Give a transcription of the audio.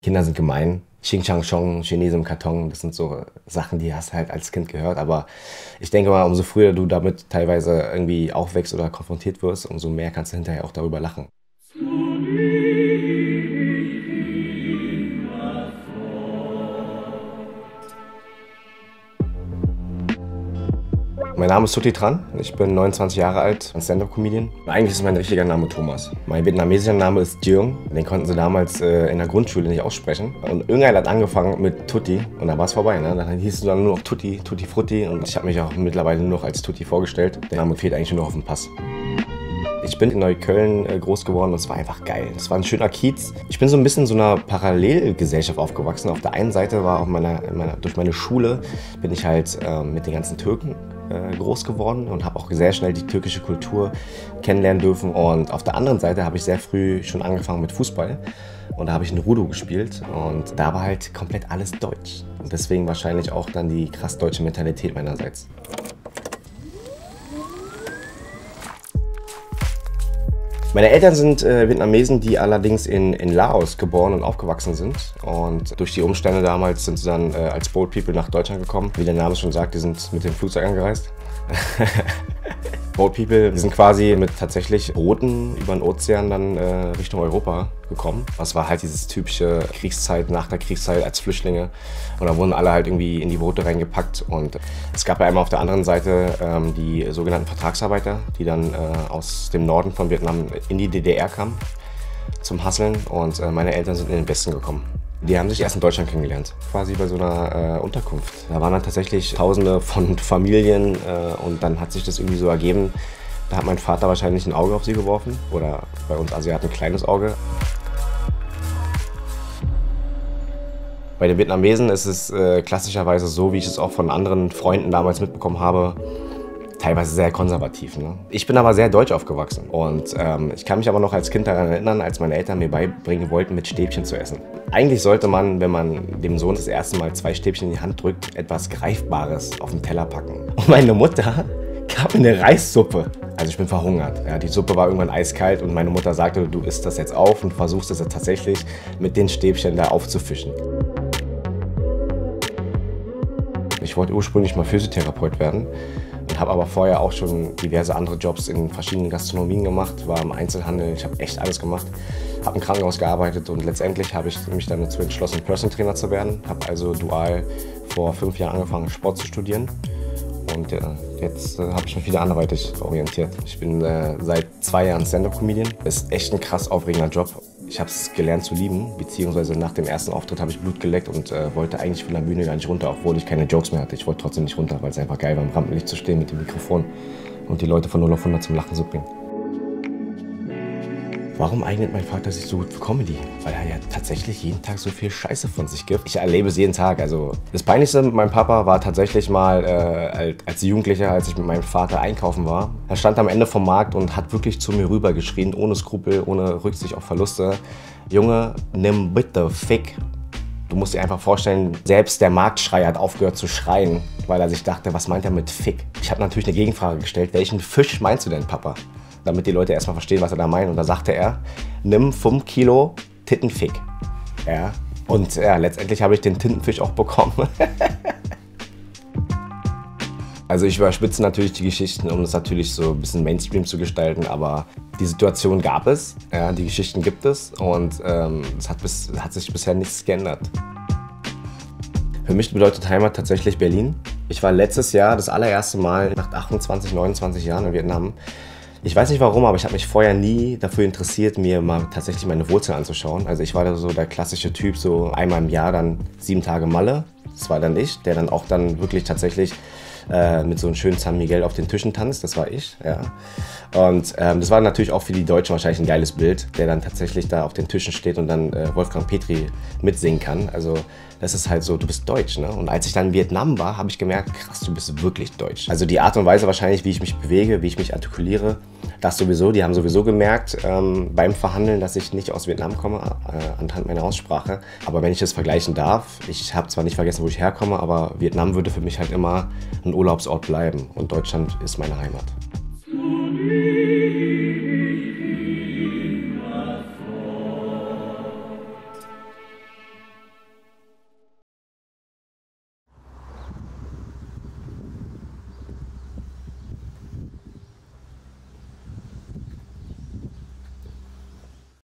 Kinder sind gemein. Xing Shang Chong, Chinese im Karton, das sind so Sachen, die hast du halt als Kind gehört. Aber ich denke mal, umso früher du damit teilweise irgendwie aufwächst oder konfrontiert wirst, umso mehr kannst du hinterher auch darüber lachen. Mein Name ist Tuti Tran, ich bin 29 Jahre alt, ein Stand-Up-Comedian. Eigentlich ist mein richtiger Name Thomas. Mein vietnamesischer Name ist Jeong, den konnten sie damals in der Grundschule nicht aussprechen. Und irgendeiner hat angefangen mit Tutti und dann war es vorbei. Ne? Dann hieß es dann nur noch Tutti, Tutti Frutti und ich habe mich auch mittlerweile nur noch als Tutti vorgestellt. Der Name fehlt eigentlich nur noch auf dem Pass. Ich bin in Neukölln groß geworden und es war einfach geil. Es war ein schöner Kiez. Ich bin so ein bisschen in so einer Parallelgesellschaft aufgewachsen. Auf der einen Seite war auch durch meine Schule bin ich halt mit den ganzen Türken groß geworden und habe auch sehr schnell die türkische Kultur kennenlernen dürfen. Und auf der anderen Seite habe ich sehr früh schon angefangen mit Fußball. Und da habe ich in Rudo gespielt und da war halt komplett alles deutsch. Und deswegen wahrscheinlich auch dann die krass deutsche Mentalität meinerseits. Meine Eltern sind Vietnamesen, die allerdings in Laos geboren und aufgewachsen sind. Und durch die Umstände damals sind sie dann als Boat People nach Deutschland gekommen. Wie der Name schon sagt, die sind mit dem Flugzeug angereist. Boat People, die sind quasi mit tatsächlich Booten über den Ozean dann Richtung Europa gekommen. Das war halt dieses typische Kriegszeit, nach der Kriegszeit als Flüchtlinge. Und da wurden alle halt irgendwie in die Boote reingepackt. Und es gab ja einmal auf der anderen Seite die sogenannten Vertragsarbeiter, die dann aus dem Norden von Vietnam in die DDR kamen zum Hustlen. Und meine Eltern sind in den Westen gekommen. Die haben sich erst in Deutschland kennengelernt, quasi bei so einer Unterkunft. Da waren dann tatsächlich Tausende von Familien und dann hat sich das irgendwie so ergeben. Da hat mein Vater wahrscheinlich ein Auge auf sie geworfen oder bei uns Asiaten ein kleines Auge. Bei den Vietnamesen ist es klassischerweise so, wie ich es auch von anderen Freunden damals mitbekommen habe, teilweise sehr konservativ. Ne? Ich bin aber sehr deutsch aufgewachsen und ich kann mich aber noch als Kind daran erinnern, als meine Eltern mir beibringen wollten, mit Stäbchen zu essen. Eigentlich sollte man, wenn man dem Sohn das erste Mal 2 Stäbchen in die Hand drückt, etwas Greifbares auf den Teller packen. Und meine Mutter gab mir eine Reissuppe. Also ich bin verhungert. Ja, die Suppe war irgendwann eiskalt und meine Mutter sagte, du isst das jetzt auf und versuchst es tatsächlich mit den Stäbchen da aufzufischen. Ich wollte ursprünglich mal Physiotherapeut werden. Und habe aber vorher auch schon diverse andere Jobs in verschiedenen Gastronomien gemacht, war im Einzelhandel, ich habe echt alles gemacht, habe im Krankenhaus gearbeitet und letztendlich habe ich mich dann dazu entschlossen, Personal Trainer zu werden. Habe also dual vor 5 Jahren angefangen, Sport zu studieren und jetzt habe ich mich wieder anderweitig orientiert. Ich bin seit 2 Jahren Stand-Up-Comedian. Ist echt ein krass aufregender Job. Ich habe es gelernt zu lieben, beziehungsweise nach dem ersten Auftritt habe ich Blut geleckt und wollte eigentlich von der Bühne gar nicht runter, obwohl ich keine Jokes mehr hatte. Ich wollte trotzdem nicht runter, weil es einfach geil war, im Rampenlicht zu stehen mit dem Mikrofon und die Leute von 0 auf 100 zum Lachen zu bringen. Warum eignet mein Vater sich so gut für Comedy? Weil er ja tatsächlich jeden Tag so viel Scheiße von sich gibt. Ich erlebe es jeden Tag. Also das Peinlichste mit meinem Papa war tatsächlich mal als Jugendlicher, als ich mit meinem Vater einkaufen war. Er stand am Ende vom Markt und hat wirklich zu mir rüber geschrien, ohne Skrupel, ohne Rücksicht auf Verluste. Junge, nimm bitte Fick. Du musst dir einfach vorstellen, selbst der Marktschreier hat aufgehört zu schreien, weil er sich dachte, was meint er mit Fick? Ich habe natürlich eine Gegenfrage gestellt, welchen Fisch meinst du denn, Papa? Damit die Leute erstmal verstehen, was er da meint. Und da sagte er, nimm 5 Kilo Tintenfick. Ja. Und ja, letztendlich habe ich den Tintenfisch auch bekommen. Also ich überspitze natürlich die Geschichten, um das natürlich so ein bisschen Mainstream zu gestalten, aber die Situation gab es, ja, die Geschichten gibt es und es hat sich bisher nichts geändert. Für mich bedeutet Heimat tatsächlich Berlin. Ich war letztes Jahr das allererste Mal nach 28, 29 Jahren in Vietnam. Ich weiß nicht warum, aber ich habe mich vorher nie dafür interessiert, mir mal tatsächlich meine Wurzeln anzuschauen. Also ich war da so der klassische Typ, so einmal im Jahr dann 7 Tage Malle. Das war dann ich, der dann auch dann wirklich tatsächlich mit so einem schönen San Miguel auf den Tischen tanzt. Das war ich, ja. Und das war natürlich auch für die Deutschen wahrscheinlich ein geiles Bild, der dann tatsächlich da auf den Tischen steht und dann Wolfgang Petri mitsingen kann. Also das ist halt so, du bist deutsch, ne? Und als ich dann in Vietnam war, habe ich gemerkt, krass, du bist wirklich deutsch. Also die Art und Weise wahrscheinlich, wie ich mich bewege, wie ich mich artikuliere, das sowieso. Die haben sowieso gemerkt beim Verhandeln, dass ich nicht aus Vietnam komme, anhand meiner Aussprache. Aber wenn ich das vergleichen darf, ich habe zwar nicht vergessen, wo ich herkomme, aber Vietnam würde für mich halt immer ein Urlaubsort bleiben und Deutschland ist meine Heimat.